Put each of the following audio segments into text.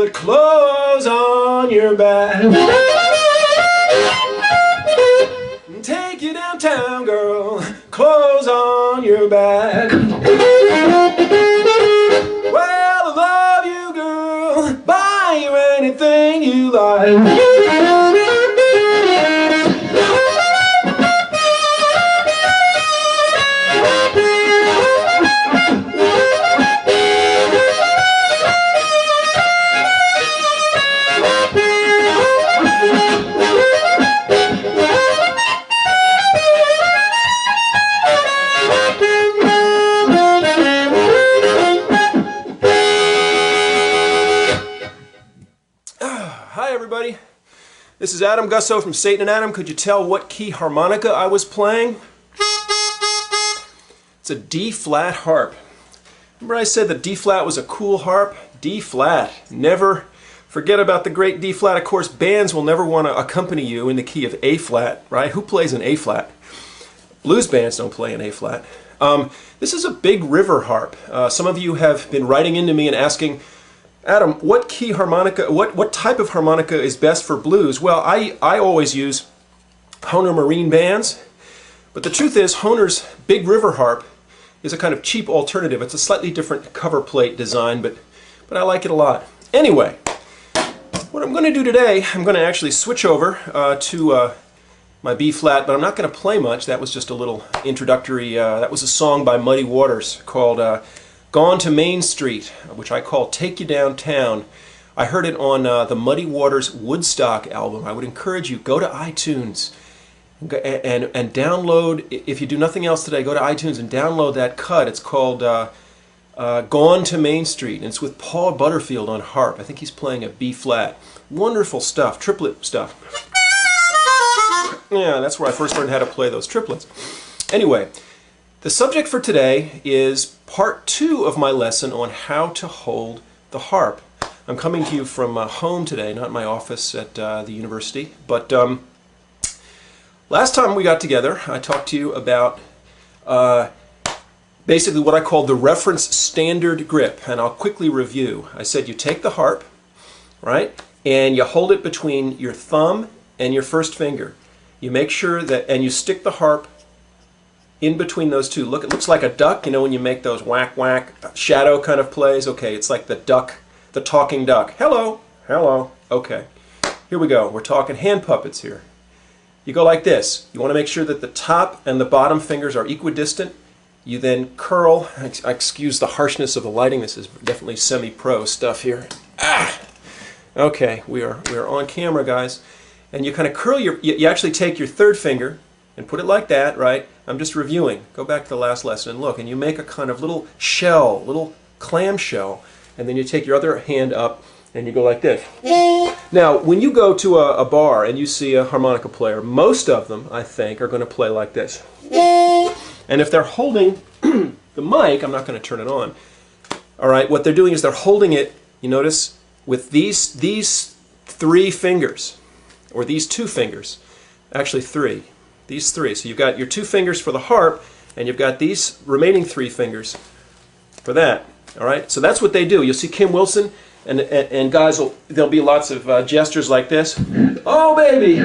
put clothes on your back. Take you downtown, girl, clothes on your back. Well, I love you, girl, buy you anything you like. Hi everybody, this is Adam Gusso from Satan and Adam. Could you tell what key harmonica I was playing? It's a D-flat harp. Remember I said that D-flat was a cool harp? D-flat. Never forget about the great D-flat. Of course, bands will never want to accompany you in the key of A-flat, right? Who plays an A-flat? Blues bands don't play an A-flat. This is a big river harp. Some of you have been writing into me and asking, Adam, what key harmonica, what type of harmonica is best for blues? Well, I always use Hohner Marine bands, but the truth is Hohner's big river harp is a kind of cheap alternative. It's a slightly different cover plate design, but I like it a lot. Anyway, what I'm going to do today, I'm going to actually switch over to my B-flat, but I'm not going to play much. That was just a little introductory, that was a song by Muddy Waters called Gone to Main Street, which I call Take You Downtown. I heard it on the Muddy Waters Woodstock album. I would encourage you, go to iTunes and download, if you do nothing else today, go to iTunes and download that cut. It's called Gone to Main Street, and it's with Paul Butterfield on harp. I think he's playing a B-flat. Wonderful stuff, triplet stuff. Yeah, that's where I first learned how to play those triplets. Anyway, the subject for today is part 2 of my lesson on how to hold the harp. I'm coming to you from home today, not my office at the university, but last time we got together I talked to you about basically what I call the reference standard grip, and I'll quickly review. I said you take the harp, right, and you hold it between your thumb and your first finger. You make sure that, and you stick the harp in between those two. Look, it looks like a duck, you know, when you make those whack whack shadow kind of plays. Okay, it's like the duck, the talking duck. Hello, hello. Okay, here we go. We're talking hand puppets here. You go like this. You want to make sure that the top and the bottom fingers are equidistant. You then curl. Excuse the harshness of the lighting. This is definitely semi-pro stuff here. Ah! Okay, we are on camera, guys. And you kind of curl you actually take your third finger and put it like that, right? I'm just reviewing. Go back to the last lesson and look, and you make a kind of little shell, little clam shell, and then you take your other hand up and you go like this. Now, when you go to a bar and you see a harmonica player, most of them, I think, are going to play like this. And if they're holding the mic, I'm not going to turn it on. All right, what they're doing is they're holding it, you notice, with these 3 fingers, or these 2 fingers, actually 3. These 3. So you've got your 2 fingers for the harp, and you've got these remaining 3 fingers for that. All right. So that's what they do. You'll see Kim Wilson, and guys, there'll be lots of gestures like this. Oh baby.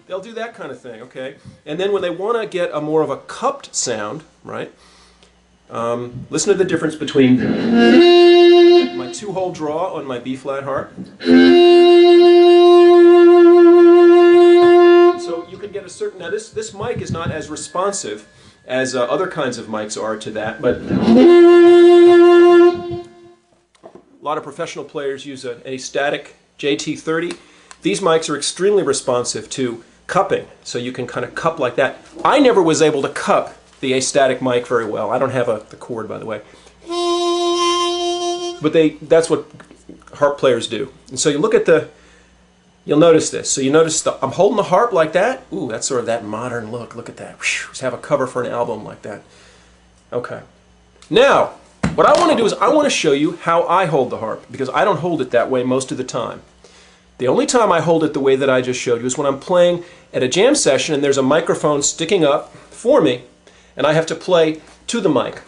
They'll do that kind of thing. Okay. And then when they want to get a more of a cupped sound, right? Listen to the difference between my 2-hole draw on my B-flat harp. So you can get a certain, now this mic is not as responsive as other kinds of mics are to that, but a lot of professional players use a static JT30. These mics are extremely responsive to cupping, so you can kind of cup like that. I never was able to cup the astatic mic very well. I don't have the cord, by the way. But that's what harp players do. And so you look at you'll notice this. So you notice I'm holding the harp like that. Ooh, that's sort of that modern look. Look at that. Just have a cover for an album like that. Okay. Now, what I want to do is I want to show you how I hold the harp, because I don't hold it that way most of the time. The only time I hold it the way that I just showed you is when I'm playing at a jam session and there's a microphone sticking up for me and I have to play to the mic.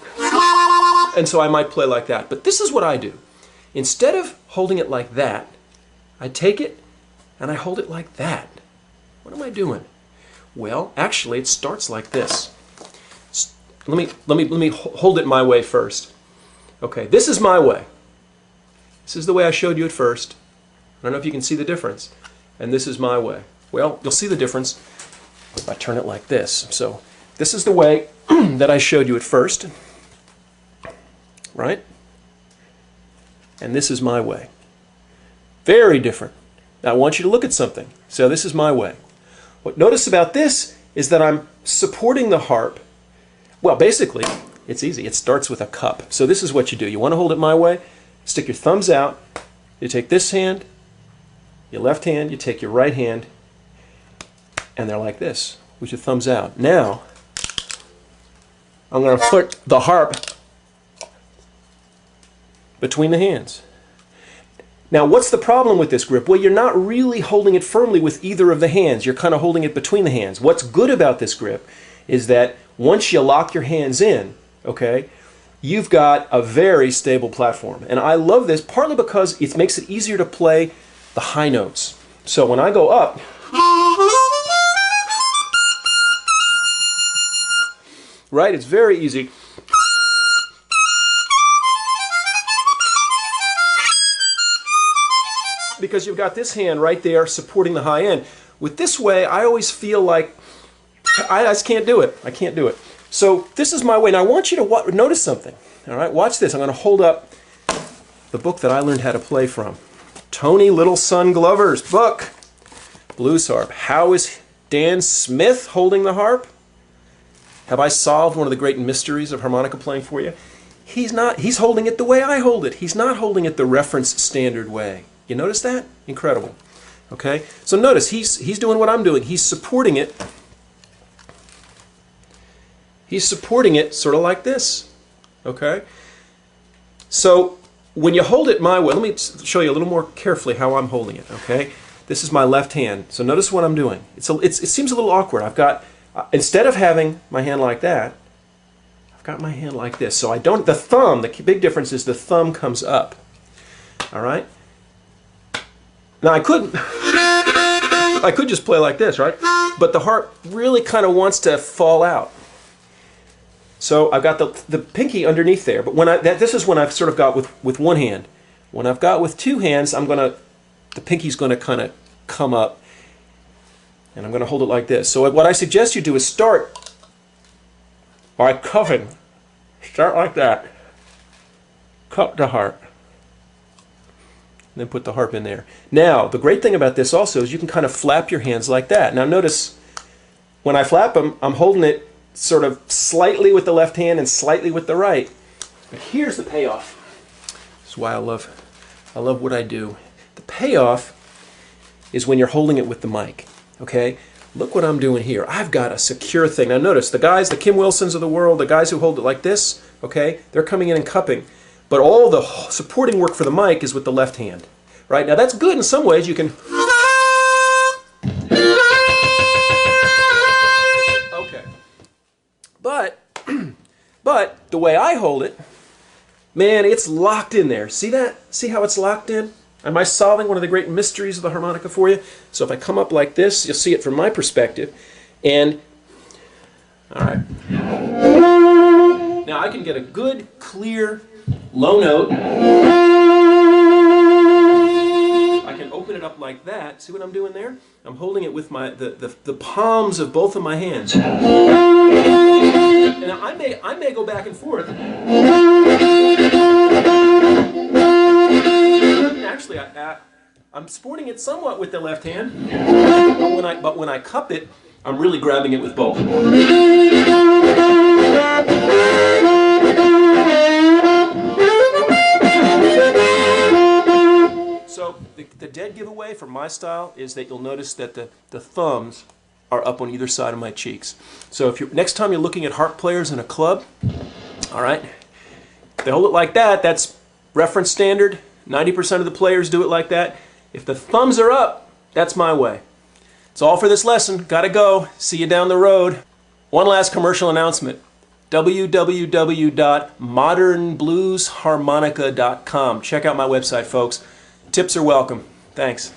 And so I might play like that. But this is what I do. Instead of holding it like that, I take it and I hold it like that. What am I doing? Well, actually, it starts like this. Let me hold it my way first. Okay, this is my way. This is the way I showed you at first. I don't know if you can see the difference. And this is my way. Well, you'll see the difference if I turn it like this. So this is the way that I showed you at first, right? And this is my way. Very different. Now I want you to look at something. So this is my way. What notice about this is that I'm supporting the harp. Well, basically, it's easy. It starts with a cup. So this is what you do. You want to hold it my way, stick your thumbs out. You take this hand, your left hand, you take your right hand, and they're like this, with your thumbs out. Now, I'm going to put the harp between the hands. Now, what's the problem with this grip? Well, you're not really holding it firmly with either of the hands. You're kind of holding it between the hands. What's good about this grip is that once you lock your hands in, okay, you've got a very stable platform. And I love this partly because it makes it easier to play the high notes. So when I go up, right, it's very easy. Because you've got this hand right there supporting the high end. With this way, I always feel like I just can't do it. I can't do it. So this is my way. Now I want you to notice something. All right, watch this. I'm going to hold up the book that I learned how to play from. Tony Little Son Glover's book, Blues Harp. How is Dan Smith holding the harp? Have I solved one of the great mysteries of harmonica playing for you? He's not. He's holding it the way I hold it. He's not holding it the reference standard way. You notice that? Incredible. Okay? So notice he's doing what I'm doing. He's supporting it. He's supporting it sort of like this. Okay? So when you hold it my way, let me show you a little more carefully how I'm holding it. Okay? This is my left hand. So notice what I'm doing. It seems a little awkward. I've got, instead of having my hand like that, I've got my hand like this. So I don't, the thumb, the big difference is the thumb comes up. All right? Now I could just play like this, right? But the harp really kind of wants to fall out. So I've got the pinky underneath there. But when this is when I've sort of got with one hand. When I've got with two hands, the pinky's going to kind of come up, and I'm going to hold it like this. So what I suggest you do is start by cupping. Start like that. Cup the harp. And then put the harp in there. Now, the great thing about this also is you can kind of flap your hands like that. Now notice, when I flap them, I'm holding it sort of slightly with the left hand and slightly with the right. But here's the payoff. This is why I love what I do. The payoff is when you're holding it with the mic. Okay? Look what I'm doing here. I've got a secure thing. Now notice, the guys, the Kim Wilsons of the world, the guys who hold it like this, okay, they're coming in and cupping. But all the supporting work for the mic is with the left hand. Right? Now that's good in some ways. You can... Okay. But the way I hold it, man, it's locked in there. See that? See how it's locked in? Am I solving one of the great mysteries of the harmonica for you? So if I come up like this, you'll see it from my perspective. And, all right. Now I can get a good, clear, low note. I can open it up like that. See what I'm doing there? I'm holding it with the palms of both of my hands. And I may go back and forth. Actually, I'm supporting it somewhat with the left hand, but when I cup it, I'm really grabbing it with both. So the dead giveaway for my style is that you'll notice that the thumbs are up on either side of my cheeks. So if next time you're looking at harp players in a club, all right, they hold it like that. That's reference standard. 90% of the players do it like that. If the thumbs are up, that's my way. That's all for this lesson. Gotta go. See you down the road. One last commercial announcement. www.modernbluesharmonica.com. Check out my website, folks. Tips are welcome. Thanks.